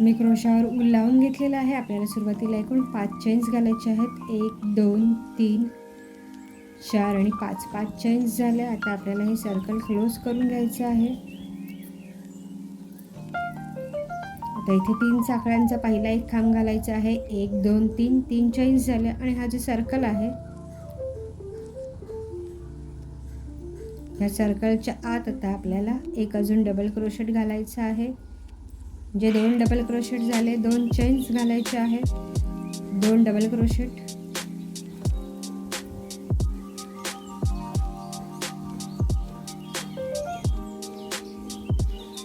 मी क्रोशावर ऊल लावून घेतलेला आहे. आपल्याला सुरुवातीला एकूण 5 चेन्स घालायचे आहेत. 1 2 3 4 आणि 5 5 चेन्स झाल्या. आता आपल्याला हे सर्कल क्लोज करून घ्यायचं आहे. आता इथे 3 साखळ्यांचा पहिला एक खांब घालायचा आहे. 1 2 3 3 चेन्स झाले आणि हा जो सर्कल आहे या सर्कलच्या आत आता आपल्याला एक अजून डबल क्रोशेट घालायचा आहे. जे 2 डबल क्रोशेट झाले, 2 चेन्स घालायचे आहेत. 2 double crochet,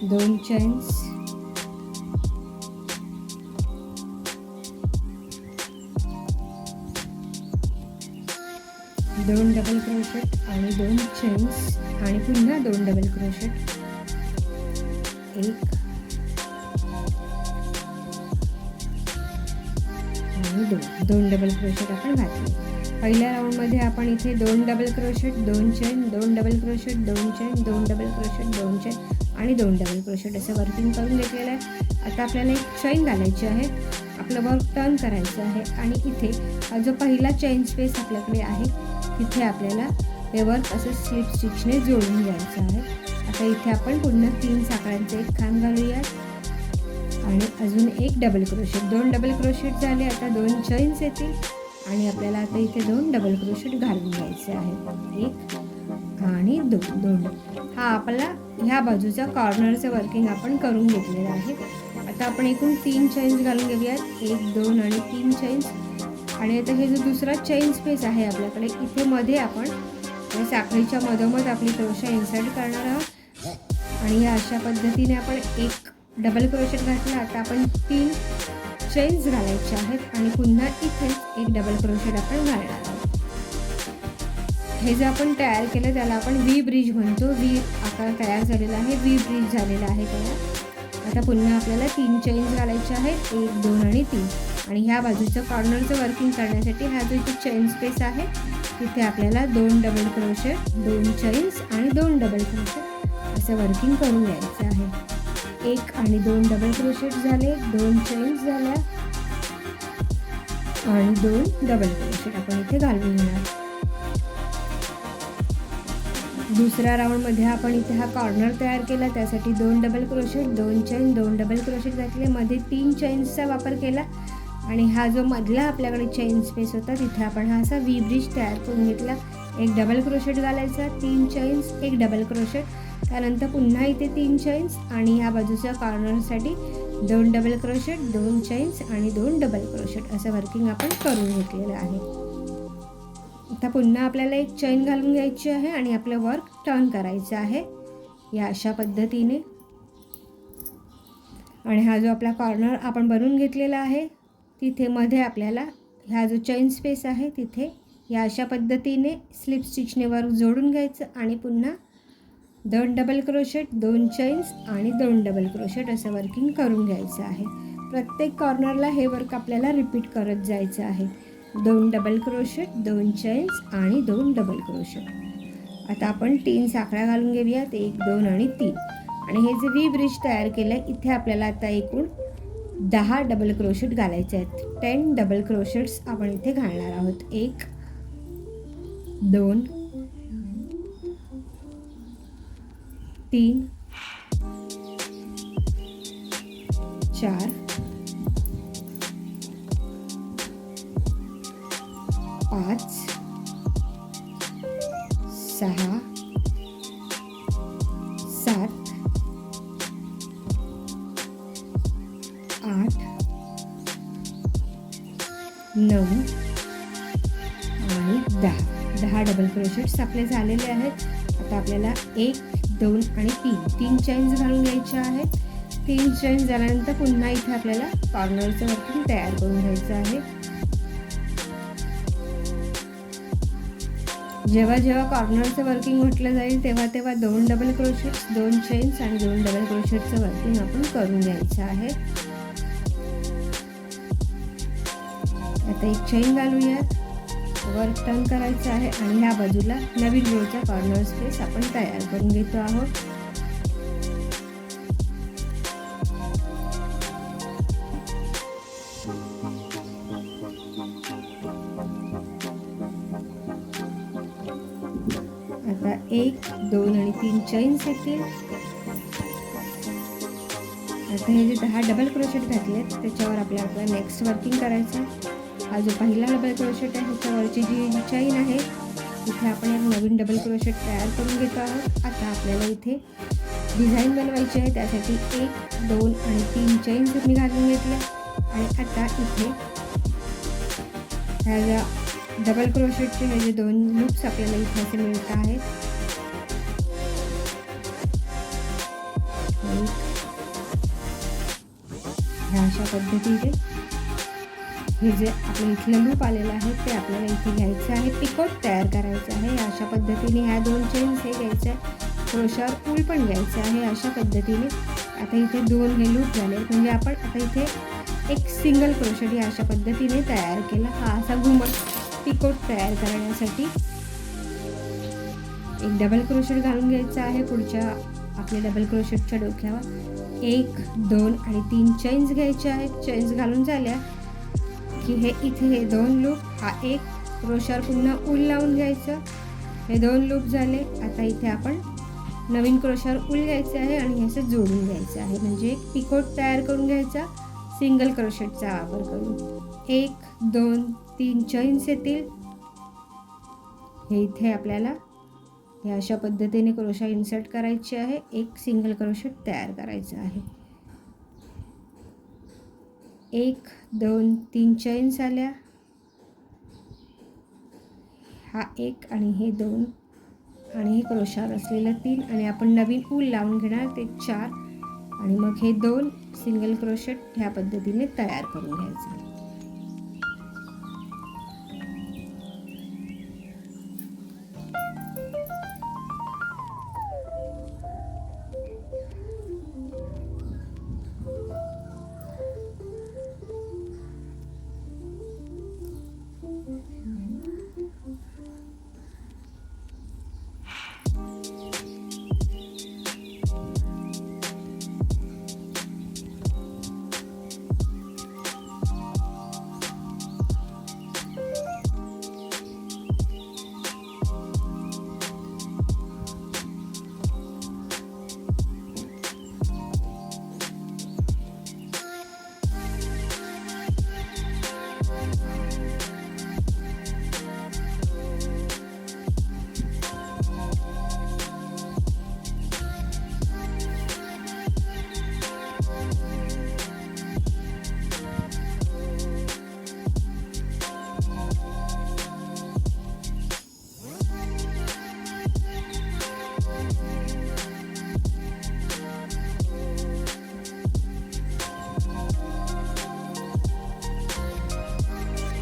2 chains, 2 double crochet आणि 2 चेन्स आणि पुन्हा 2 डबल क्रोशेट, 1 आणि 2 डबल क्रोशेट आपण घातले. पहिल्या राऊंडमध्ये आपण इथे 2 double crochet, 2 chain, 2 double crochet, 2 chain, 2 double crochet, 2 chain आणि 2 डबल क्रोशेट असं वर्किंग करून घेतलेलं आहे. आता आपल्याला एक चेन घालायची आहे. आपलं वर्क टर्न करायचं आहे आणि इथे हा जो पहिला चेन स्पेस आपल्याकडे आहे तिथे आपल्याला हे वर्क असं स्लिप स्टिचने जोडून घ्यायचं आहे. आता इथे आपण पुन्हा 3 साखळ्यांचे एक खांब घालूयात आणि अजून एक डबल क्रोशेट, 2 डबल क्रोशेट झाले. आता 2 चेन्स येतील आणि आपल्याला आता इथे 2 डबल क्रोशेट घालून घ्यायचे आहे. 1 आणि 2 हा आपला ह्या बाजूचा कॉर्नरचं वर्किंग आपण करून घेतलेलं आहे. आता आपण एकूण 3 चेन्स घालून घेऊयात. 1 2 आणि 3 चेन्स आणि आता हे जो दुसरा चेन स्पेस आहे आपल्याकडे इथे मध्ये आपण या साखळीच्या मधोमध आपली क्रोशा इन्सर्ट करणार आहोत आणि या अशा पद्धतीने आपण एक डबल क्रोशेट घातला. आता आपण 3 चेन्स घालायचे आहेत आणि पुन्हा इथे एक डबल क्रोशेट आपण घालणार आहोत. हे जे आपण तयार केलं त्याला आपण व्ही ब्रिज म्हणतो. व्ही आकार तयार झालेला आहे, व्ही ब्रिज झालेला आहे त्याला. आता पुन्हा आपल्याला 3 चेन्स घालायचे आहेत. 1 2 आणि 3 आणि ह्या बाजूचं कॉर्नरचं वर्किंग करण्यासाठी हा जो इथे चेन स्पेस आहे तिथे आपल्याला 2 डबल क्रोशेट, 2 चेन्स आणि 2 डबल क्रोशेट असं वर्किंग करून घ्यायचं आहे. 1 आणि 2 डबल क्रोशेट झाले, 2 चेन्स झाल्या आणि 2 डबल क्रोशेट आपण इथे घालून घेणार. दुसऱ्या राऊंडमध्ये आपण इथे हा कॉर्नर तयार केला. त्यासाठी 2 double crochet, 2 chain, 2 double crochet घातले. मध्ये 3 चेन्सचा वापर केला आणि हा जो मधला आपल्याकडे चेन स्पेस होता तिथे आपण हा असा व्ही ब्रिज तयार करून घेतला. 1 डबल क्रोशेट घालायचा, 3 चेन्स, 1 डबल क्रोशेट, त्यानंतर पुन्हा इथे 3 चेन्स आणि ह्या बाजूच्या कॉर्नरसाठी 2 डबल क्रोशेट, 2 चेन्स आणि 2 डबल क्रोशेट असं वर्किंग आपण करून घेतलेलं आहे. आता पुन्हा आपल्याला एक चेन घालून घ्यायची आहे आणि आपलं वर्क टर्न करायचं आहे या अशा पद्धतीने. आणि हा जो आपला कॉर्नर आपण बनवून घेतलेला आहे तिथे मध्ये आपल्याला हा जो चेन स्पेस आहे तिथे या अशा पद्धतीने स्लिप स्टिचने वर जोडून घ्यायचं आणि पुन्हा 2 डबल क्रोशेट, 2 चेन्स आणि 2 डबल क्रोशेट असं वर्किंग करून घ्यायचं आहे. प्रत्येक कॉर्नरला हे वर्क आपल्याला रिपीट करत जायचं आहे. 2 डबल क्रोशेट, 2 चेन्स आणि 2 डबल क्रोशेट. आता आपण 3 साखळ्या घालून घेऊयात. 1 2 आणि 3 आणि हे जे व्ही ब्रिज तयार केलं आहे इथे आपल्याला आता एकूण 10 डबल क्रोशेट घालायचे आहेत. 10 डबल क्रोशेट्स आपण इथे घालणार आहोत. 1 2 3 4 5 6 7 8 9 आणि 10 डबल क्रोशेट्स आपले झालेले आहेत. आता आपल्याला 1 2 आणि 3 चेन्स घालून घ्यायचे आहेत. 3 चेन्स झाल्यानंतर पुन्हा इथे आपल्याला कॉर्नरचं वर्किंग तयार करून घ्यायचं आहे. जेव्हा जेव्हा कॉर्नरचं वर्किंग म्हटलं जाईल तेव्हा तेव्हा 2 डबल क्रोशेट्स, 2 चेन्स आणि 2 डबल क्रोशेटचं वर्किंग आपण करून घ्यायचं आहे. आता एक चेन घालूयात, वर्क टर्न करायचं आहे आणि ह्या बाजूला नवीन रोचा कॉर्नर स्पेस आपण तयार करून घेतो आहोत. 1 2 आणि 3 चैन्स येतील. आता हे जे 10 डबल क्रोशेट घातलेत त्याच्यावर आपल्याला नेक्स्ट वर्किंग करायचं आहे. हा जो पहिला डबल क्रोशेट आहे ह्याच्यावरची जी चैन आहे इथे आपण एक नवीन डबल क्रोशेट तयार करून घेतो आहोत. आता आपल्याला इथे डिझाईन बनवायची आहे, त्यासाठी 1 2 आणि 3 चैन्स मी घालून घेतल्या. आणि आता इथे ह्या ज्या डबल क्रोशेटचे हे जे 2 लूप्स आपल्याला इथे असे मिळत आहेत, ह्या अशा पद्धतीने हे जे आपलं इथलं लूप आलेलं आहे ते आपल्याला इथे घ्यायचं आहे, पिकॉट तयार करायचं आहे. अशा पद्धतीने ह्या 2 चेन्स हे घ्यायचं आहे, क्रोशावर ऊल पण घ्यायचं आहे. अशा पद्धतीने आता इथे 2 हे लूप झाले, म्हणजे आपण आता इथे एक सिंगल क्रोशेट या अशा पद्धतीने तयार केला. हा असा घुमट पिकॉट तयार करण्यासाठी एक डबल क्रोशेट घालून घ्यायचा आहे पुढच्या आपल्या डबल क्रोशेटच्या डोक्यावर. 1 2 आणि 3 चैन्स घ्यायचे आहेत. चैन्स घालून झाल्या की हे इथे हे 2 लूप, हा एक क्रोशावर पुन्हा ऊल लावून घ्यायचं. हे 2 लूप झाले. आता इथे आपण नवीन क्रोशावर ऊल घ्यायचे आहे आणि असं जोडून घ्यायचं आहे, म्हणजे एक पिकॉट तयार करून घ्यायचा सिंगल क्रोशेटचा वापर करून. 1 2 3 चैन्स येतील. हे इथे आपल्याला हे अशा पद्धतीने क्रोशा इन्सर्ट करायचे आहे, एक सिंगल क्रोशेट तयार करायचं आहे. 1 2 3 चैन्स आल्या, हा 1 आणि हे 2 आणि हे क्रोशावर असलेलं 3 आणि आपण नवीन ऊल लावून घेणार ते 4 आणि मग हे 2 सिंगल क्रोशेट ह्या पद्धतीने तयार करून घ्यायचं.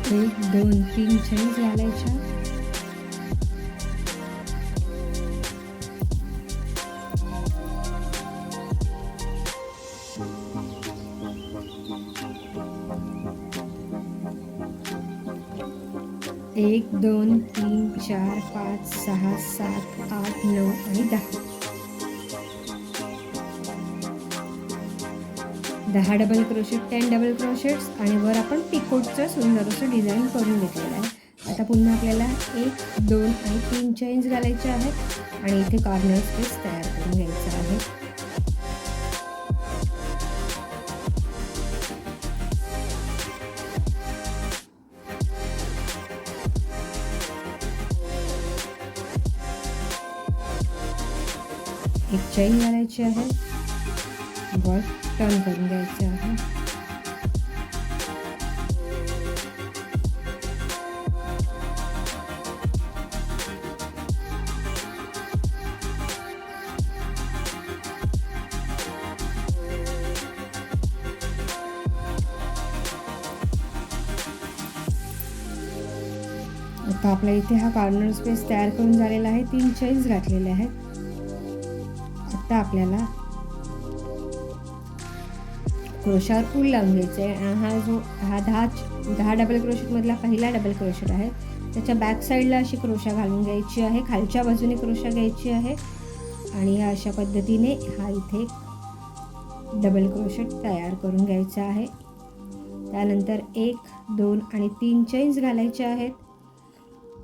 एक 2 3 चैन्स घालायच्या. एक 2 3 4 5 6 7 8 9 आणि 10 डबल क्रोशेट, 10 डबल क्रोशेट्स आणि वर आपण पिकोटचं सुंदर असं डिझाईन करून घेतलेलं आहे. आता पुन्हा आपल्याला 1 2 आणि 3 चैन्स घालायचे आहेत आणि इथे कॉर्नर स्पेस तयार करून घ्यायचा आहे. एक चैन घालायची आहे, वर टर्न करून घ्यायचं आहे. आता आपल्या इथे हा कॉर्नर स्पेस तयार करून झालेला आहे. 3 चैन्स घातलेले आहेत. आता आपल्याला क्रोशावर ऊल लावून घ्यायचं आहे. हा 10 डबल क्रोशेटमधला पहिला डबल क्रोशेट आहे. त्याच्या बॅक साईडला अशी क्रोशा घालून घ्यायची आहे, खालच्या बाजूने क्रोशा घ्यायची आहे आणि अशा पद्धतीने हा इथे डबल क्रोशेट तयार करून घ्यायचा आहे. त्यानंतर 1 2 आणि 3 चैन्स घालायचे आहेत.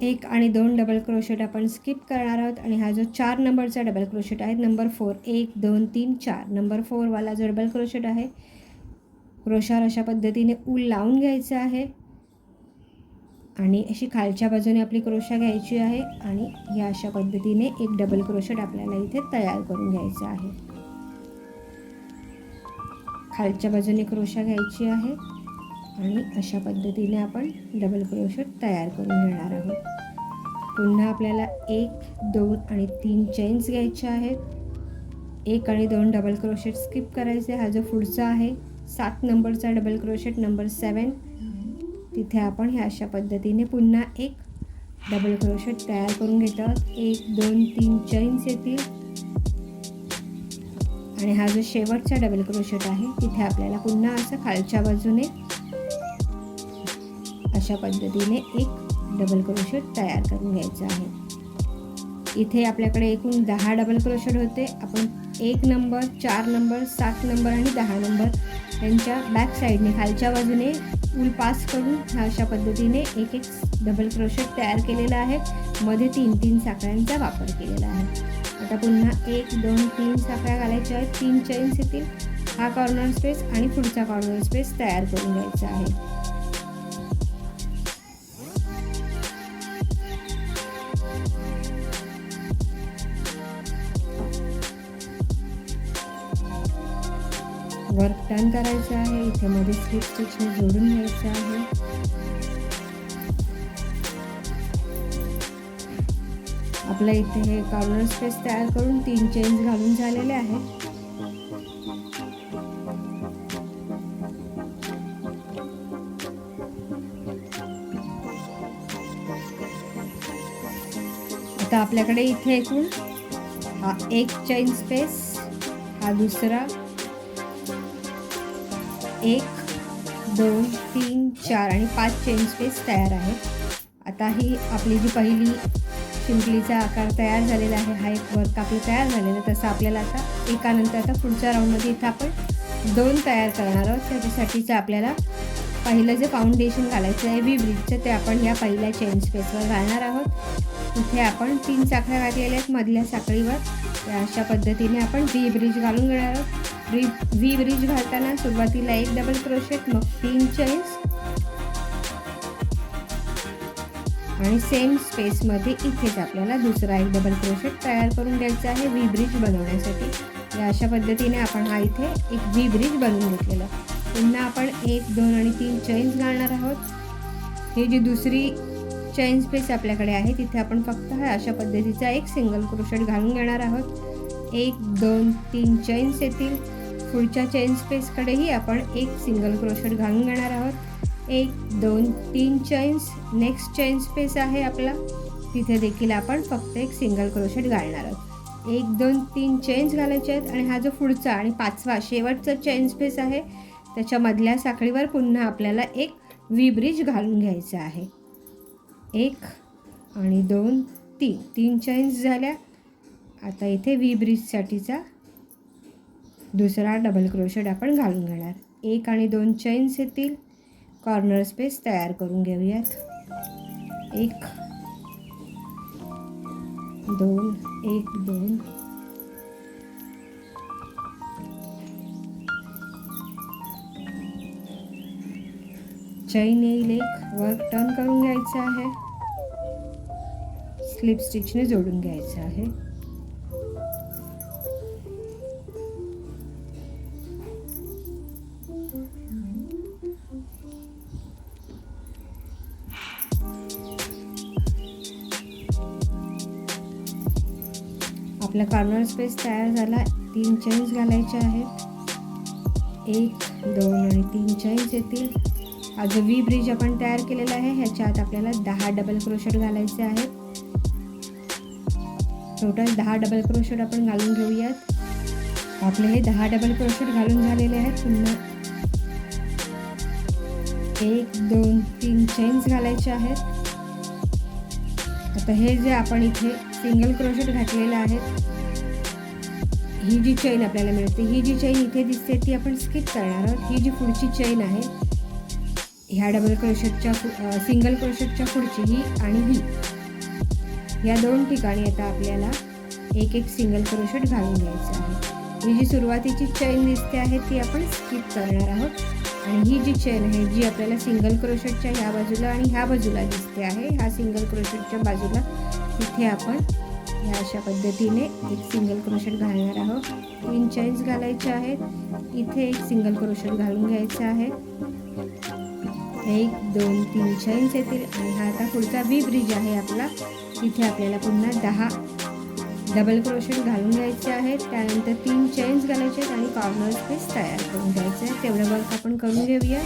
1 आणि 2 डबल क्रोशेट आपण स्किप करणार आहोत आणि हा जो 4 नंबरचा डबल क्रोशेट आहे नंबर 4, 1 2 3 4 नंबर 4 वाला जो डबल क्रोशेट आहे क्रोशावर अशा पद्धतीने ऊल लावून घ्यायचं आहे आणि अशी खालच्या बाजूने आपली क्रोशा घ्यायची आहे आणि या अशा पद्धतीने एक डबल क्रोशेट आपल्याला इथे तयार करून घ्यायचा आहे. खालच्या बाजूने क्रोशा घ्यायची आहे आणि अशा पद्धतीने आपण डबल क्रोशेट तयार करून घेणार आहोत. पुन्हा आपल्याला 1 2 आणि 3 चेन्स घ्यायचे आहेत. 1 आणि 2 डबल क्रोशेट स्किप करायचे. हा जो पुढचा आहे 7 नंबरचा डबल क्रोशेट नंबर 7 तिथे आपण ह्या अशा पद्धतीने पुन्हा एक डबल क्रोशेट तयार करून घेत आहोत. 1 2 3 चेन्स येतील आणि हा जो शेवटचा डबल क्रोशेट आहे तिथे आपल्याला पुन्हा असं खालच्या बाजूने अशा पद्धतीने एक डबल क्रोशेट तयार करून घ्यायचं आहे. इथे आपल्याकडे एकूण 10 डबल क्रोशेट होते. आपण 1 नंबर 4 नंबर 7 नंबर आणि 10 नंबर त्यांच्या बॅक साईडने खालच्या बाजूने ऊल पास करून ह्या अशा पद्धतीने एक एक डबल क्रोशेट तयार केलेला आहे. मध्ये 3-3 साखळ्यांचा वापर केलेला आहे. आता पुन्हा 1 2 3 साखळ्या घालायच्या आहेत. 3 चेन्स येतील. हा कॉर्नर स्पेस आणि पुढचा कॉर्नर स्पेस तयार करून घ्यायचा आहे. वर्क टर्न करायचं आहे. इथे मध्ये स्लिप स्टिचने जोडून घ्यायचं आहे. आपलं इथे हे कॉर्नर स्पेस तयार करून 3 चेन्स घालून झालेले आहेत. आता आपल्याकडे इथे एकूण हा एक चेन स्पेस, हा दुसरा 1 2 3 4 आणि 5 चेन स्पेस तयार आहे. आता ही आपली जी पहिली शिंपलीचा आकार तयार झालेला आहे, हा एक वर्क आपलं तयार झालेलं आहे. तसं आपल्याला आता एकानंतर आता पुढच्या राऊंडमध्ये इथं आपण 2 तयार करणार आहोत. त्याच्यासाठीचं आपल्याला पहिलं जे फाउंडेशन घालायचं आहे व्ही ब्रिजचं ते आपण या पहिल्या चेन स्पेसवर घालणार आहोत. इथे आपण 3 साखळ्या घातलेल्या आहेत मधल्या साखळीवर. या अशा पद्धतीने आपण व्ही ब्रिज घालून घेणार आहोत. व्ही ब्रिज घालताना सुरुवातीला 1 डबल क्रोशेट, मग 3 चेन्स आणि सेम स्पेसमध्ये इथेच आपल्याला दुसरा 1 डबल क्रोशेट तयार करून घ्यायचा आहे व्ही ब्रिज बनवण्यासाठी. या अशा पद्धतीने आपण हा इथे एक व्ही ब्रिज बनवून घेतलेला. पुन्हा आपण 1 2 आणि 3 चेन्स घालणार आहोत. ही जी दुसरी चेन स्पेस आपल्याकडे आहे तिथे आपण फक्त हा अशा पद्धतीचा एक सिंगल क्रोशेट घालून घेणार आहोत. 1 2 3 चेन्स येतील. पुढच्या चेन स्पेसकडेही आपण एक सिंगल क्रोशेट घालून घेणार आहोत. 1 2 3 चेन्स. नेक्स्ट चेन स्पेस आहे आपला, तिथे देखील आपण फक्त एक सिंगल क्रोशेट घालणार आहोत. 1 2 3 चेन्स घालायचे आहेत आणि हा जो पुढचा आणि 5वा शेवटचा चेन स्पेस आहे त्याच्या मधल्या साखळीवर पुन्हा आपल्याला एक व्ही ब्रिज घालून घ्यायचा आहे. 1 आणि 2 3 चेन्स झाल्या. आता इथे व्ही ब्रिजसाठीचा दुसरा डबल क्रोशेट आपण घालून घेणार. 1 आणि 2 चेन्स येतील. कॉर्नर स्पेस तयार करून घेऊयात. 1 2 1 2 चैन येईल. एक वर्क टर्न करून घ्यायचं आहे. स्लिप स्टिचने जोडून घ्यायचं आहे. आपला कॉर्नर स्पेस तयार झाला. 3 चेन्स घालायचे आहेत. 1 2 आणि 3 चेन्स येतील. हा जो व्ही ब्रिज आपण तयार केलेला आहे ह्याच्या आत आपल्याला 10 डबल क्रोशेट घालायचे आहेत. टोटल 10 डबल क्रोशेट आपण घालून घेऊयात. आपले हे 10 डबल क्रोशेट घालून झालेले आहेत. पुन्हा 1 2 3 चेन्स घालायचे आहेत. आता हे जे आपण इथे सिंगल क्रोशेट घातलेलं आहे, ही जी चेन आपल्याला मिळते, ही जी चेन इथे दिसते ती आपण स्किप करणार आहोत. ही जी पुढची चेन आहे ह्या डबल क्रोशेटच्या सिंगल क्रोशेटच्या पुढची ही आणि ही या दोन ठिकाणी आता आपल्याला एक एक सिंगल क्रोशेट घालून घ्यायचं आहे. ही जी सुरुवातीची चेन दिसते आहे ती आपण स्किप करणार आहोत आणि ही जी चेन आहे जी आपल्याला सिंगल क्रोशेटच्या ह्या बाजूला आणि ह्या बाजूला दिसते आहे, ह्या सिंगल क्रोशेटच्या बाजूला तिथे आपण ह्या अशा पद्धतीने एक सिंगल क्रोशेट घालणार आहोत. 3 चेन्स घालायच्या आहेत. इथे एक सिंगल क्रोशेट घालून घ्यायचं आहे. 1 2 3 चेन्स येतील आणि हा आता पुढचा व्ही ब्रिज आहे आपला. तिथे आपल्याला पुन्हा 10 डबल क्रोशेट घालून घ्यायचे आहेत. त्यानंतर 3 चेन्स घालायचे आहेत आणि कॉर्नर स्पेस तयार करून घ्यायचं आहे. तेवढं वर्क आपण करून घेऊया.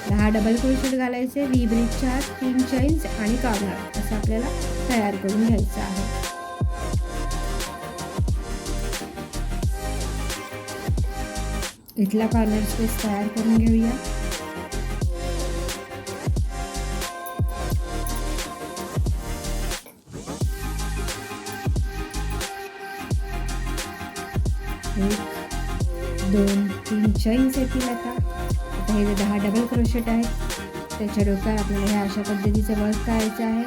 10 डबल क्रोशेट घालायचे, व्ही ब्रिजच्या आत 3 चेन्स आणि कॉर्नर असं आपल्याला तयार करून घ्यायचं आहे. इथला कॉर्नर स्पेस तयार करून घेऊया. एक 2 3 चेन्स येतील. आता हे जे 10 डबल क्रोशेट आहेत त्याच्या डोक्यावर आपल्याला ह्या अशा पद्धतीचं वर्क करायचं आहे.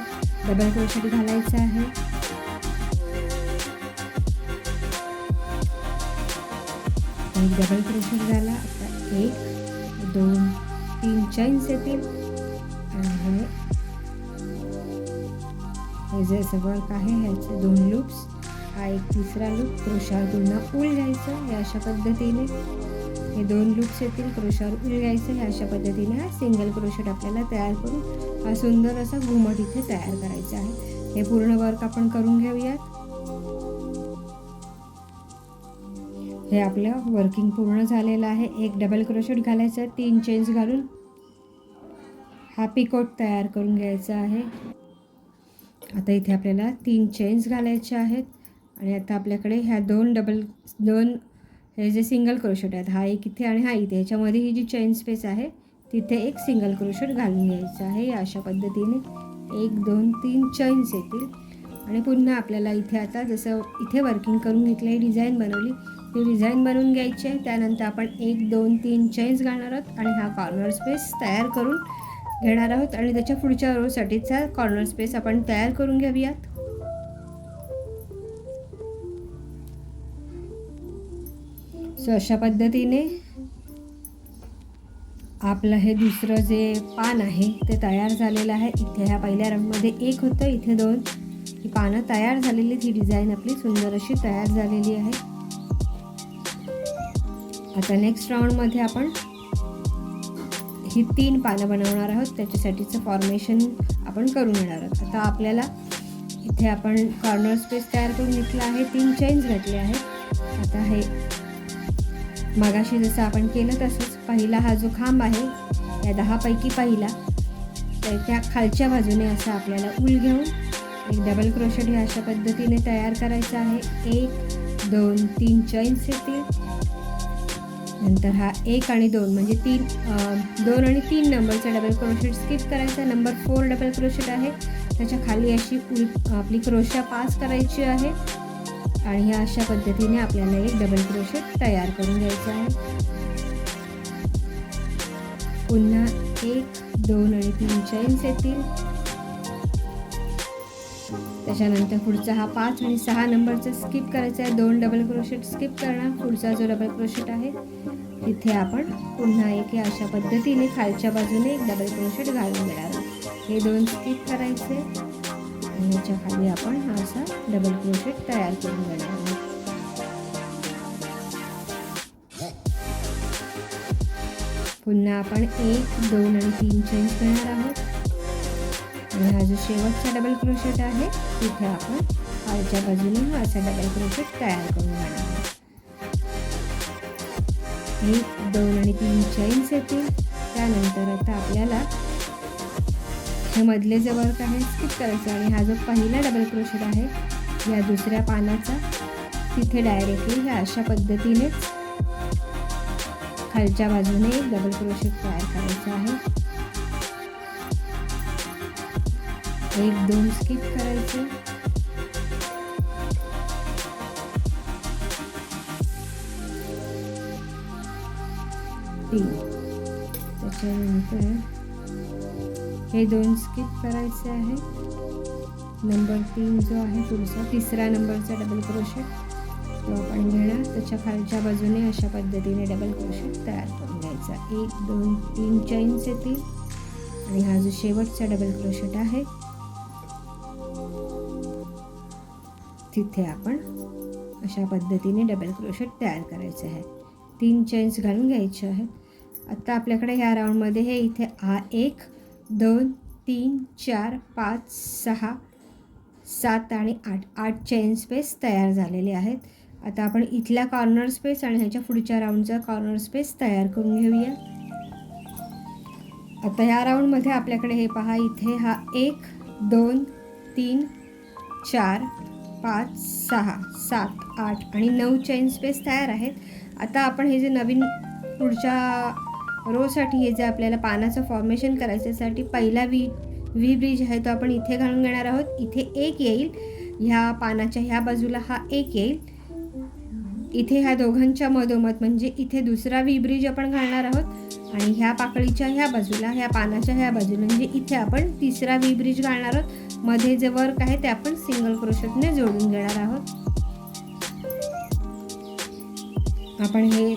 डबल क्रोशेट घालायचं आहे. एक डबल क्रोशेट झाला. आता 1 2 3 चेन्स येतील आणि हे जे असं वर्क आहे ह्याचे 2 लूप्स, हा एक तिसरा लूप, क्रोशावर पुन्हा उल घ्यायचं. या अशा पद्धतीने हे 2 लूप्स येतील, क्रोशावर उल घ्यायचं. ह्या अशा पद्धतीने हा सिंगल क्रोशेट आपल्याला तयार करून हा सुंदर असा घुमट इथे तयार करायचा आहे. हे पूर्ण वर्क आपण करून घेऊयात. हे आपलं वर्किंग पूर्ण झालेलं आहे. एक डबल क्रोशेट घालायचं, 3 चेन्स घालून हा पिकोट तयार करून घ्यायचा आहे. आता इथे आपल्याला 3 चेन्स घालायचे आहेत आणि आता आपल्याकडे ह्या 2 हे जे सिंगल क्रोशेट आहेत, हा एक इथे आणि हा इथे, ह्याच्यामध्ये ही जी चेन स्पेस आहे तिथे एक सिंगल क्रोशेट घालून घ्यायचं आहे. या अशा पद्धतीने 1 2 3 चेन्स येतील आणि पुन्हा आपल्याला इथे आता जसं इथे वर्किंग करून घेतलं, डिझाईन बनवली, ती डिझाईन बनवून घ्यायची आहे. त्यानंतर आपण 1 2 3 चेन्स घालणार आहोत आणि हा कॉर्नर स्पेस तयार करून घेणार आहोत आणि त्याच्या पुढच्या रोसाठीचा कॉर्नर स्पेस आपण तयार करून घेऊयात. सो अशा पद्धतीने आपलं हे दुसरं जे पान आहे ते तयार झालेलं आहे. इथे ह्या पहिल्या राऊंडमध्ये 1 होतं, इथे 2. ही पानं तयार झालेली, ही डिझाईन आपली सुंदर अशी तयार झालेली आहे. आता नेक्स्ट राऊंडमध्ये आपण ही 3 पानं बनवणार आहोत. त्याच्यासाठीचं फॉर्मेशन आपण करून घेणार आहोत. आता आपल्याला इथे आपण कॉर्नर स्पेस तयार करून घेतला आहे, 3 चेन्स घातले आहेत. आता हे मगाशी जसं आपण केलं तसंच पहिला हा जो खांब आहे या 10 पैकी पहिला, तर त्या खालच्या बाजूने असं आपल्याला उल घेऊन एक डबल क्रोशेट ह्या अशा पद्धतीने तयार करायचं आहे. 1 2 3 चेन्स येतील. नंतर हा 1 आणि 2 म्हणजे 2 आणि 3 नंबरचा डबल क्रोशेट स्किप करायचा. नंबर 4 डबल क्रोशेट आहे, त्याच्या खाली अशी आपली क्रोशा पास करायची आहे आणि ह्या अशा पद्धतीने आपल्याला एक डबल क्रोशेट तयार करून घ्यायचा आहे. पुन्हा 1 2 आणि 3 चेन्स येतील. त्याच्यानंतर पुढचा हा 5 आणि 6 नंबरचा स्किप करायचा आहे. 2 डबल क्रोशेट स्किप करणार. पुढचा जो डबल क्रोशेट आहे तिथे आपण पुन्हा एक अशा पद्धतीने खालच्या बाजूने एक डबल क्रोशेट घालून घेणार. हे 2 स्किप करायचे आणि ह्याच्या खाली आपण हा असा डबल क्रोशेट तयार करून घेणार आहोत. पुन्हा आपण 1 2 आणि 3 चेन्स घेणार आहोत आणि हा जो शेवटचा डबल क्रोशेट आहे तिथे आपण खालच्या बाजूने हा असा डबल क्रोशेट तयार करून घेणार आहोत. 1 2 आणि 3 चेन्स येतील. त्यानंतर आता आपल्याला हे मधले जे वर्क आहे स्किप करायचं आणि हा जो पहिला डबल क्रोशेट आहे या दुसऱ्या पानाचा तिथे डायरेक्टली ह्या अशा पद्धतीनेच खालच्या बाजूने एक डबल क्रोशेट तयार करायचा आहे. 1 2 स्किप करायचे. त्याच्यानंतर हे 2 स्किप करायचे आहे. नंबर 3 जो आहे पुढचा 3रा नंबरचा डबल क्रोशेट तो आपण घेणार. त्याच्या खालच्या बाजूने अशा पद्धतीने डबल क्रोशेट तयार करून घ्यायचा. 1 2 3 चेन्स येतील आणि हा जो शेवटचा डबल क्रोशेट आहे तिथे आपण अशा पद्धतीने डबल क्रोशेट तयार करायचे आहे. 3 चेन्स घालून घ्यायचे आहेत. आता आपल्याकडे ह्या राऊंडमध्ये हे इथे 1 2 3 4 5 6 7 आणि 8 चेन स्पेस तयार झालेले आहेत. आता आपण इथला कॉर्नर स्पेस आणि ह्याच्या पुढच्या राऊंडचा कॉर्नर स्पेस तयार करून घेऊया. आता ह्या राऊंडमध्ये आपल्याकडे हे पहा इथे हा 1 2 3 4 5 6 7 8 आणि 9 चेन स्पेस तयार आहेत. आता आपण हे जे नवीन पुढच्या रोसाठी हे जे आपल्याला पानाचं फॉर्मेशन करायच्यासाठी पहिला व्ही ब्रिज आहे तो आपण इथे घालून घेणार आहोत. इथे 1 येईल, ह्या पानाच्या ह्या बाजूला हा 1 येईल. इथे ह्या दोघांच्या मधोमध म्हणजे इथे दुसरा व्ही ब्रिज आपण घालणार आहोत आणि ह्या पाकळीच्या ह्या बाजूला ह्या पानाच्या ह्या बाजूला म्हणजे इथे आपण 3रा व्ही ब्रिज घालणार आहोत. मध्ये जे वर्क आहे ते आपण सिंगल क्रोशेटने जोडून घेणार आहोत. आपण हे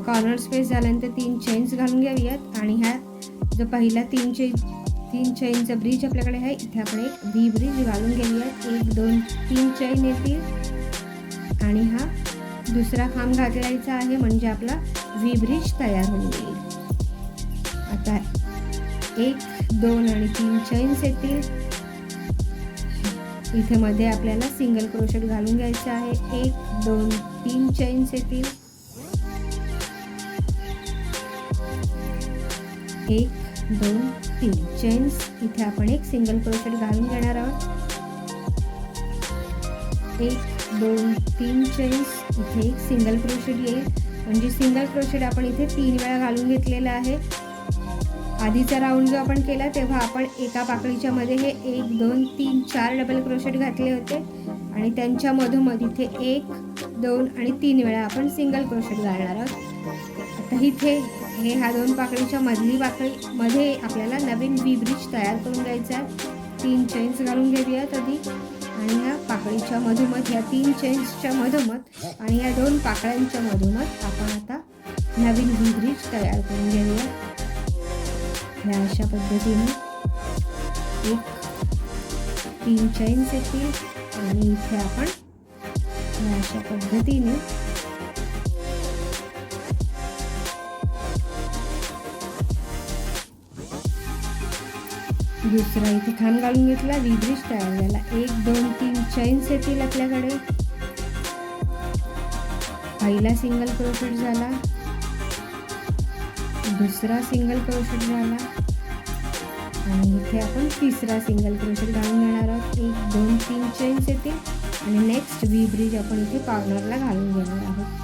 कॉर्नर स्पेस झाल्यानंतर 3 चेन्स घालून घेऊयात आणि ह्या जो पहिला 3 चेनचा ब्रिज आपल्याकडे आहे इथे आपण एक व्ही ब्रिज घालून घेऊयात. 1 2 3 चेन येतील आणि हा दुसरा खांब घालायचा आहे म्हणजे आपला व्ही ब्रिज तयार होऊन येईल. आता 1 2 आणि 3 चेन्स येतील. इथे मध्ये आपल्याला सिंगल क्रोशेट घालून घ्यायचं आहे. 1 2 3 चेन्स येतील. 1 2 3 चेन्स. इथे आपण एक सिंगल क्रोशेट घालून घेणार आहोत. 1 2 3 चेन्स. इथे एक सिंगल क्रोशेट येईल म्हणजे सिंगल क्रोशेट आपण इथे 3 वेळा घालून घेतलेला आहे. आधीचा राऊंड जो आपण केला तेव्हा आपण एका पाकळीच्या मध्ये हे 1 2 3 4 डबल क्रोशेट घातले होते आणि त्यांच्या मधोमध इथे 1 2 आणि 3 वेळा आपण सिंगल क्रोशेट घालणार आहोत. आता इथे हे ह्या 2 पाकळीच्या मधली पाकळीमध्ये आपल्याला नवीन व्ही ब्रिज तयार करून घ्यायचा आहे. 3 चेन्स घालून घेऊयात आधी आणि ह्या पाकळीच्या मधोमध ह्या 3 चेन्सच्या मधोमध आणि ह्या 2 पाकळ्यांच्या मधोमध आपण आता नवीन व्ही ब्रिज तयार करून घेऊया. ह्या अशा पद्धतीने 3 चेन्स येतील आणि इथे आपण ह्या अशा पद्धतीने दुसरा इथे खांब घालून घेतला. व्ही ब्रिज तयार झाला. 1 2 3 चेन्स येतील आपल्याकडे. पहिला सिंगल क्रोशेट झाला, दुसरा सिंगल क्रोशेट झाला आणि इथे आपण 3रा सिंगल क्रोशेट घालून घेणार आहोत. 1 2 3 चेन्स येतील आणि नेक्स्ट व्ही ब्रिज आपण इथे कॉर्नरला घालून घेणार आहोत.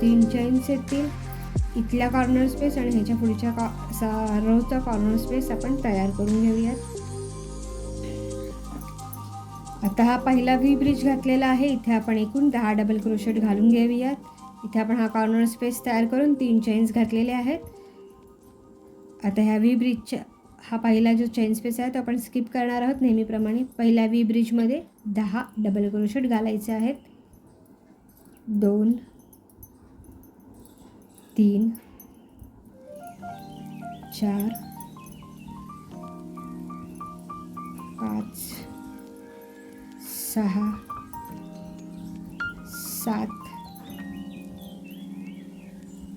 तीन चेन्स येतील. इथल्या कॉर्नर स्पेस आणि ह्याच्या पुढच्या रोचा कॉर्नर स्पेस आपण तयार करून घेऊयात. आता हा पहिला व्ही ब्रिज घातलेला आहे. इथे आपण एकूण 10 डबल क्रोशेट घालून घेऊयात. इथे आपण हा कॉर्नर स्पेस तयार करून 3 चेन्स घातलेले आहेत. आता ह्या व्ही ब्रिजच्या हा पहिला जो चेन स्पेस आहे तो आपण स्किप करणार आहोत नेहमीप्रमाणे. पहिल्या व्ही ब्रिजमध्ये 10 डबल क्रोशेट घालायचे आहेत. 2 3 4 5 6 7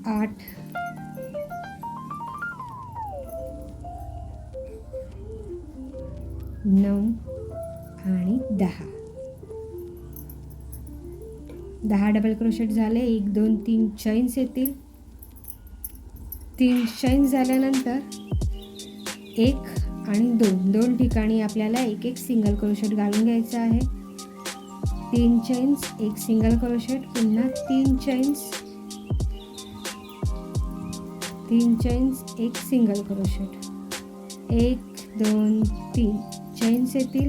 8 9 आणि 10 डबल क्रोशेट झाले. 1 2 3 चेन्स येतील. 3 चेन्स झाल्यानंतर 1 आणि 2 ठिकाणी आपल्याला एक सिंगल क्रोशेट घालून घ्यायचं आहे. 3 चेन्स, 1 सिंगल क्रोशेट, पुन्हा 3 chains, 3 chains, 1 single crochet, 1 2 3 chains येतील.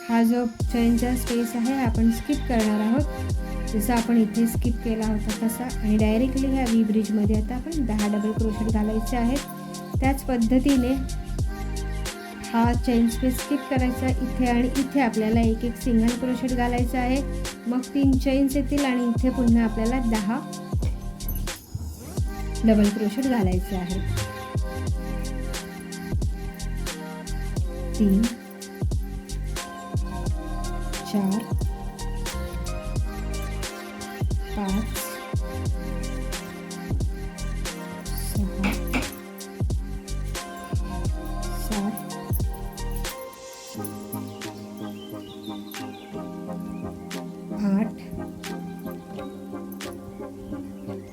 हा जो चेनचा स्पेस आहे आपण स्किप करणार आहोत, जसं आपण इथे स्किप केला होता तसा, आणि डायरेक्टली ह्या व्ही ब्रिजमध्ये आता आपण 10 डबल क्रोशेट घालायचे आहेत. त्याच पद्धतीने हा चेन स्पेस स्किप करायचा इथे, आणि इथे आपल्याला एक एक सिंगल क्रोशेट घालायचा आहे. मग 3 चेन्स येतील आणि इथे पुन्हा आपल्याला 10 डबल क्रोशेट घालायचे आहे. 3 4 5 6 7 8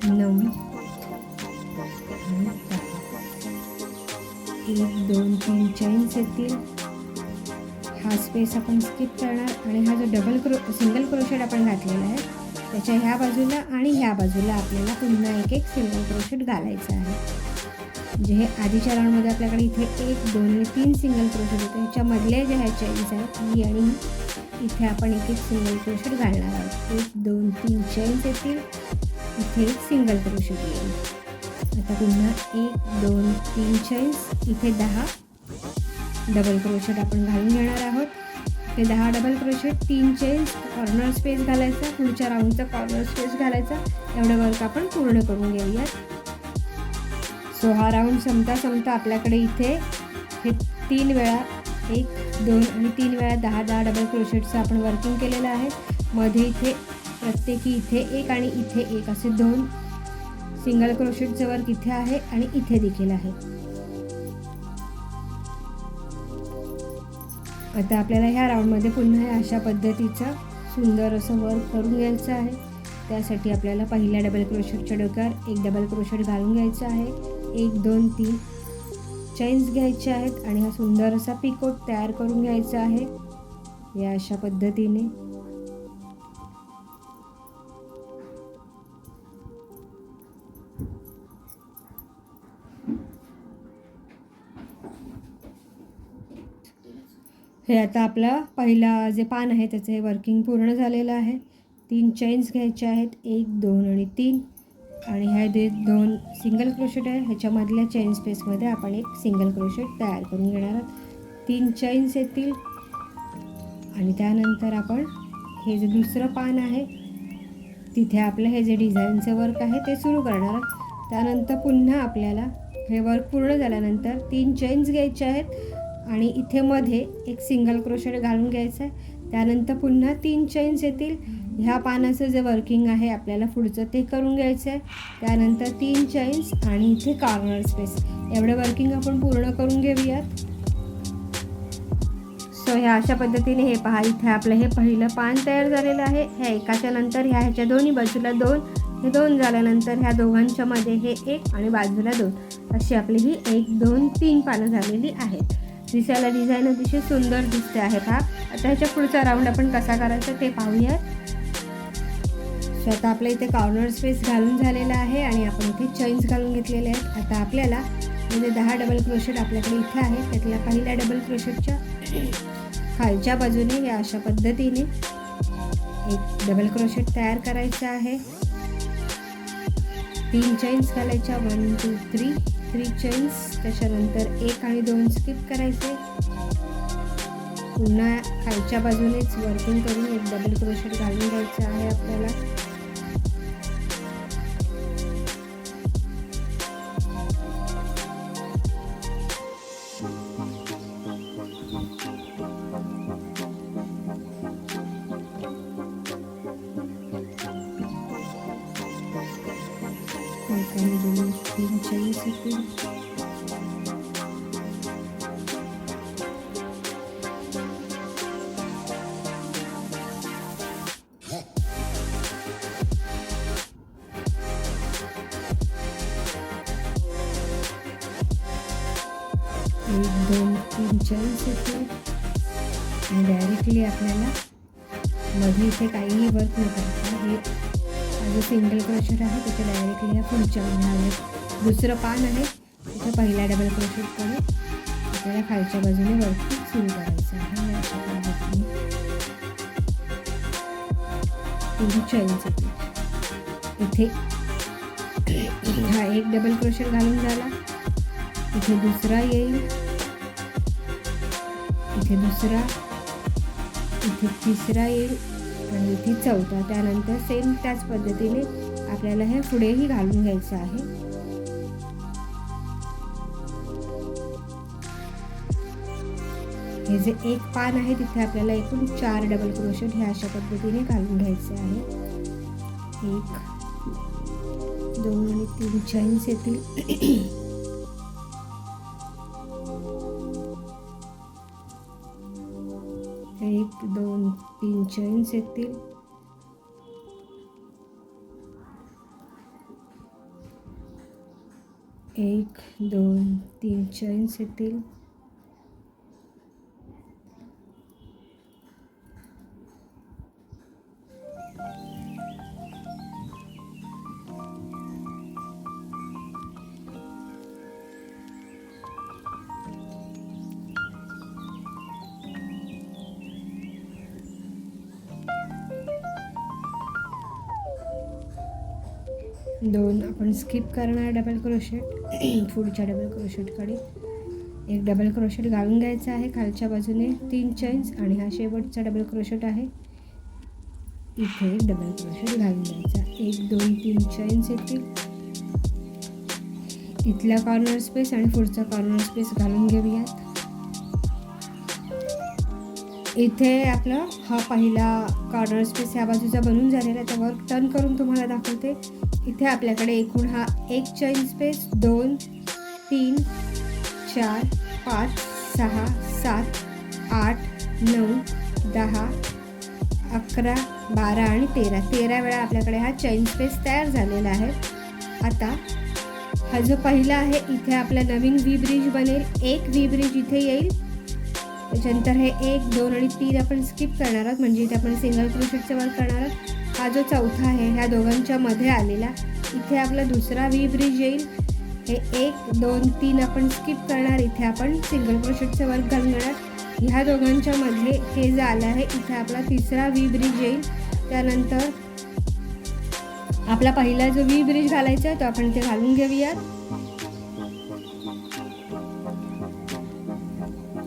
9 आणि 10. 1 2 3 चेन्स येतील. हा स्पेस आपण स्किप करणार आणि हा जो सिंगल क्रोशेट आपण घातलेला आहे त्याच्या ह्या बाजूला आणि ह्या बाजूला आपल्याला पुन्हा एक एक सिंगल क्रोशेट घालायचं आहे. म्हणजे हे आधीच्या राऊंडमध्ये आपल्याकडे इथे 1 2 आणि 3 सिंगल क्रोशेट होते. ह्याच्यामधले जे ह्या चेन्स आहेत ही आणि इथे आपण एक एक सिंगल क्रोशेट घालणार आहोत. 1 2 3 चेन्स येतील, इथे एक सिंगल क्रोशेट येईल. आता पुन्हा 1 2 3 चेन्स, इथे 10 डबल क्रोशेट आपण घालून घेणार आहोत. ते 10 double crochet, 3 chains, corner space घालायचा, पुढच्या राऊंडचा कॉर्नर स्पेस घालायचा. एवढं वर्क आपण पूर्ण करून घेऊयात. सो हा राऊंड संपता आपल्याकडे इथे हे 3 वेळा 1 2 आणि 3 वेळा 10 डबल क्रोशेटचं आपण वर्किंग केलेलं आहे. मध्ये इथे प्रत्येकी इथे 1 आणि इथे 1 असे 2 सिंगल क्रोशेटचं वर्क इथे आहे आणि इथे देखील आहे. आता आपल्याला ह्या राऊंडमध्ये पुन्हा अशा पद्धतीचं सुंदर असं वर्क करून घ्यायचं आहे. त्यासाठी आपल्याला पहिल्या डबल क्रोशेटच्या डोक्यावर 1 डबल क्रोशेट घालून घ्यायचं आहे. 1 2 3 चेन्स घ्यायचे आहेत आणि हा सुंदर असा पिकोट तयार करून घ्यायचा आहे या अशा पद्धतीने. हे आता आपलं पहिला जे पान आहे त्याचं हे वर्किंग पूर्ण झालेलं आहे. 3 चेन्स घ्यायचे आहेत, 1 2 आणि 3, आणि ह्या 2 सिंगल क्रोशेट आहे ह्याच्यामधल्या चेन स्पेसमध्ये आपण एक सिंगल क्रोशेट तयार करून घेणार आहोत. 3 चेन्स येतील आणि त्यानंतर आपण हे जे दुसरं पान आहे तिथे आपलं हे जे डिझाईनचं वर्क आहे ते सुरू करणार आहोत. त्यानंतर पुन्हा आपल्याला हे वर्क पूर्ण झाल्यानंतर 3 चेन्स घ्यायचे आहेत आणि इथे मध्ये एक सिंगल क्रोशेट घालून घ्यायचं आहे. त्यानंतर पुन्हा 3 चेन्स येतील. ह्या पानाचं जे वर्किंग आहे आपल्याला पुढचं ते करून घ्यायचं आहे. त्यानंतर 3 चेन्स आणि इथे कॉर्नर स्पेस, एवढं वर्किंग आपण पूर्ण करून घेऊयात. सो ह्या अशा पद्धतीने हे पहा, इथे आपलं हे पहिलं पान तयार झालेलं आहे. ह्या एकाच्या नंतर ह्याच्या दोन्ही बाजूला 2, हे 2 झाल्यानंतर ह्या दोघांच्या मध्ये हे 1 आणि बाजूला 2 अशी आपली ही 1 2 3 पानं झालेली आहेत. दिसायला डिझाईन अतिशय सुंदर दिसते आहे पहा. आता ह्याच्या पुढचा राऊंड आपण कसा करायचा ते पाहूया. सो आता आपल्या इथे कॉर्नर स्पेस घालून झालेला आहे आणि आपण इथे चेन्स घालून घेतलेले आहेत. आता आपल्याला म्हणजे 10 डबल क्रोशेट आपल्याकडे इथे आहे, त्यातल्या पहिल्या डबल क्रोशेटच्या खालच्या बाजूने या अशा पद्धतीने एक डबल क्रोशेट तयार करायचा आहे. 3 चेन्स घालायच्या, 1 2 3 चेन्स, त्याच्यानंतर 1 आणि 2 स्किप करायचे. पुन्हा खालच्या बाजूनेच वर्किंग करून एक डबल क्रोशेट घालून घ्यायचं आहे आपल्याला. आणि 2 3 चेन्स येतील. एक 2 3 चेन्स येतील आणि डायरेक्टली आपल्याला मध्ये इथे काहीही वर्क न करता हे जो सिंगल क्रोशेट आहे त्याच्या डायरेक्टली ह्या पुढच्या दुसरं पान आहे त्याच्या पहिल्या डबल क्रोशेटकडे आपल्याला खालच्या बाजूने वर्किंग सुरू करायचं आहे. अशा पद्धतीने 3 चेन्स येतील. इथे हा एक डबल क्रोशेट घालून झाला, इथे दुसरा येईल, इथे दुसरा, इथे तिसरा येईल आणि इथे चौथा. त्यानंतर सेम त्याच पद्धतीने आपल्याला हे पुढेही घालून घ्यायचं आहे. हे जे एक पान आहे तिथे आपल्याला एकूण 4 डबल क्रोशेट हे अशा पद्धतीने घालून घ्यायचे आहे. 1 2 आणि 3 चेन्स येतील. 1 2 3 चेन्स येतील. 1 2 3 चेन्स येतील. 2 आपण स्किप करणार डबल क्रोशेट. पुढच्या डबल क्रोशेटकडे एक डबल क्रोशेट घालून घ्यायचा आहे खालच्या बाजूने 3 चेन्स आणि हा शेवटचा डबल क्रोशेट आहे. इथे एक डबल क्रोशेट घालून घ्यायचा. 1 2 3 चेन्स येतील. इथला कॉर्नर स्पेस आणि पुढचा कॉर्नर स्पेस घालून घेऊयात. इथे आपला हा पहिला कॉर्नर स्पेस ह्या बाजूचा बनून झालेला आहे. वर्क टर्न करून तुम्हाला दाखवते. इथे आपल्याकडे एकूण हा एक चेन स्पेस 2 3 4 5 6 7 8 9 10 11 12 आणि 13 वेळा आपल्याकडे हा चेन स्पेस तयार झालेला आहे. आता हा जो पहिला आहे इथे आपला नवीन व्ही ब्रिज बनेल. एक व्ही ब्रिज इथे येईल. त्याच्यानंतर हे 1 2 आणि 3 आपण स्किप करणार आहोत, म्हणजे इथे आपण सिंगल क्रोशेटचं वर्क करणार आहोत. हा जो चौथा आहे ह्या दोघांच्या मध्ये आलेला, इथे आपला दुसरा व्ही ब्रिज येईल. हे 1 2 3 आपण स्किप करणार. इथे आपण सिंगल क्रोशेटचं वर्क घालून घेणार. ह्या दोघांच्या मध्ये हे जे आलं आहे इथे आपला तिसरा व्ही ब्रिज येईल. त्यानंतर आपला पहिला जो व्ही ब्रिज घालायचा आहे तो आपण ते घालून घेऊयात.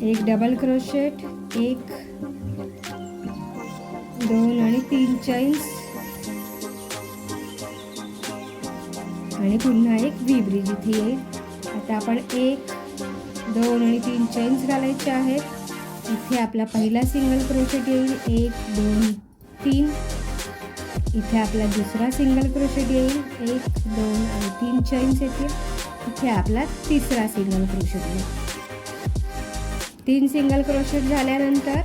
एक डबल क्रोशेट, 1 2 आणि 3 चेन्स आणि पुन्हा एक व्ही ब्रिज इथे येईल. आता आपण 1 2 आणि 3 चेन्स घालायचे आहेत. इथे आपला पहिला सिंगल क्रोशेट येईल. 1 2 3. इथे आपला दुसरा सिंगल क्रोशेट येईल. 1 2 आणि 3 चेन्स येतील. इथे आपला तिसरा सिंगल क्रोशेट येईल. 3 सिंगल क्रोशेट झाल्यानंतर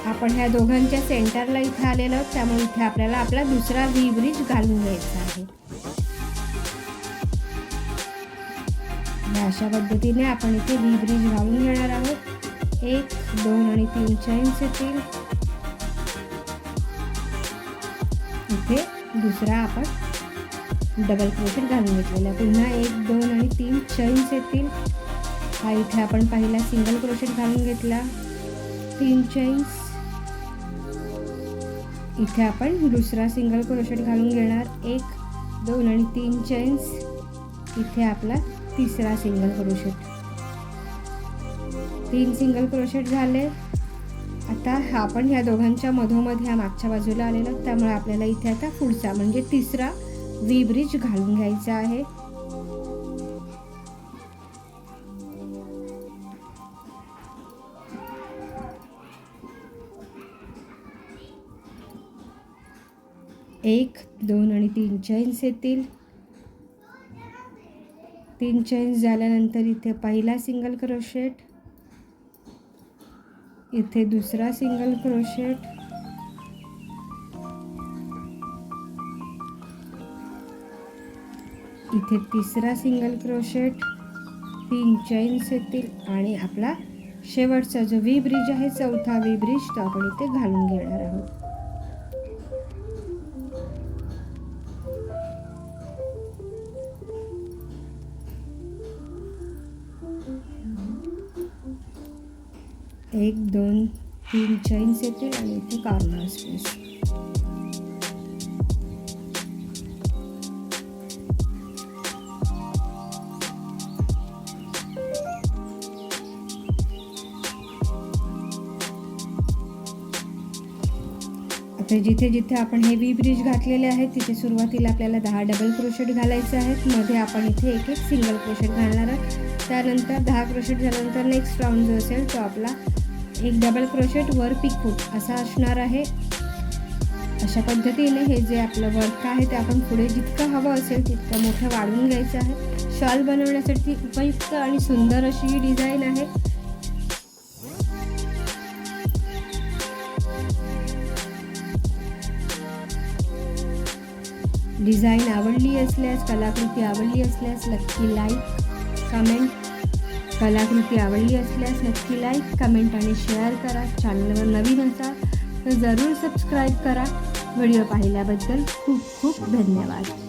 आपण ह्या दोघांच्या सेंटरला इथे आलेलो आहोत, त्यामुळे इथे आपल्याला आपला दुसरा व्ही ब्रिज घालून घ्यायचा आहे. अशा पद्धतीने आपण इथे व्ही ब्रिज घालून घेणार आहोत. 1 2 आणि 3 चेन्स येतील. इथे दुसरा आपण डबल क्रोशेट घालून घेतलेला. पुन्हा 1 2 आणि 3 चेन्स येतील. हा इथे आपण पहिला सिंगल क्रोशेट घालून घेतला. 3 चेन्स. इथे आपण दुसरा सिंगल क्रोशेट घालून घेणार. 1 2 आणि 3 चेन्स. इथे आपला तिसरा सिंगल क्रोशेट. 3 सिंगल क्रोशेट झाले. आता हा आपण ह्या दोघांच्या मधोमध ह्या मागच्या बाजूला आलेला, त्यामुळे आपल्याला इथे आता पुढचा म्हणजे तिसरा व्ही ब्रिज घालून घ्यायचा आहे. एक 2 आणि 3 चेन्स येतील. 3 चेन्स झाल्यानंतर इथे पहिला सिंगल क्रोशेट, इथे दुसरा सिंगल क्रोशेट, इथे तिसरा सिंगल क्रोशेट, 3 चेन्स येतील आणि आपला शेवटचा जो व्ही ब्रिज आहे चौथा व्ही ब्रिज तो आपण इथे घालून घेणार आहोत. एक 2 3 चेन्स येतील आणि इथे कॉर्नर स्पेस. तर जिथे जिथे आपण हे व्ही ब्रिज घातलेले आहेत तिथे सुरुवातीला आपल्याला 10 डबल क्रोशेट घालायचे आहेत. मध्ये आपण इथे एक सिंगल क्रोशेट घालणार आहोत. त्यानंतर 10 क्रोशेट झाल्यानंतर नेक्स्ट राऊंड जो असेल तो आपला एक डबल क्रोशेट वर पिक हुक असा असणार आहे. अशा पद्धतीने हे जे आपलं वर्क आहे ते आपण पुढे जितकं हवं असेल तितकं मोठं वाढवून घ्यायचं आहे. शॉल बनवण्यासाठी उपयुक्त आणि सुंदर अशी ही डिझाईन आहे. डिझाईन आवडली असल्यास, कलाकृती आवडली असल्यास नक्की लाईक कमेंट कलाकृती आवडली असल्यास नक्की लाईक कमेंट आणि शेअर करा. चॅनलवर नवीन असाल तर जरूर सबस्क्राईब करा. व्हिडिओ पाहिल्याबद्दल खूप खूप धन्यवाद.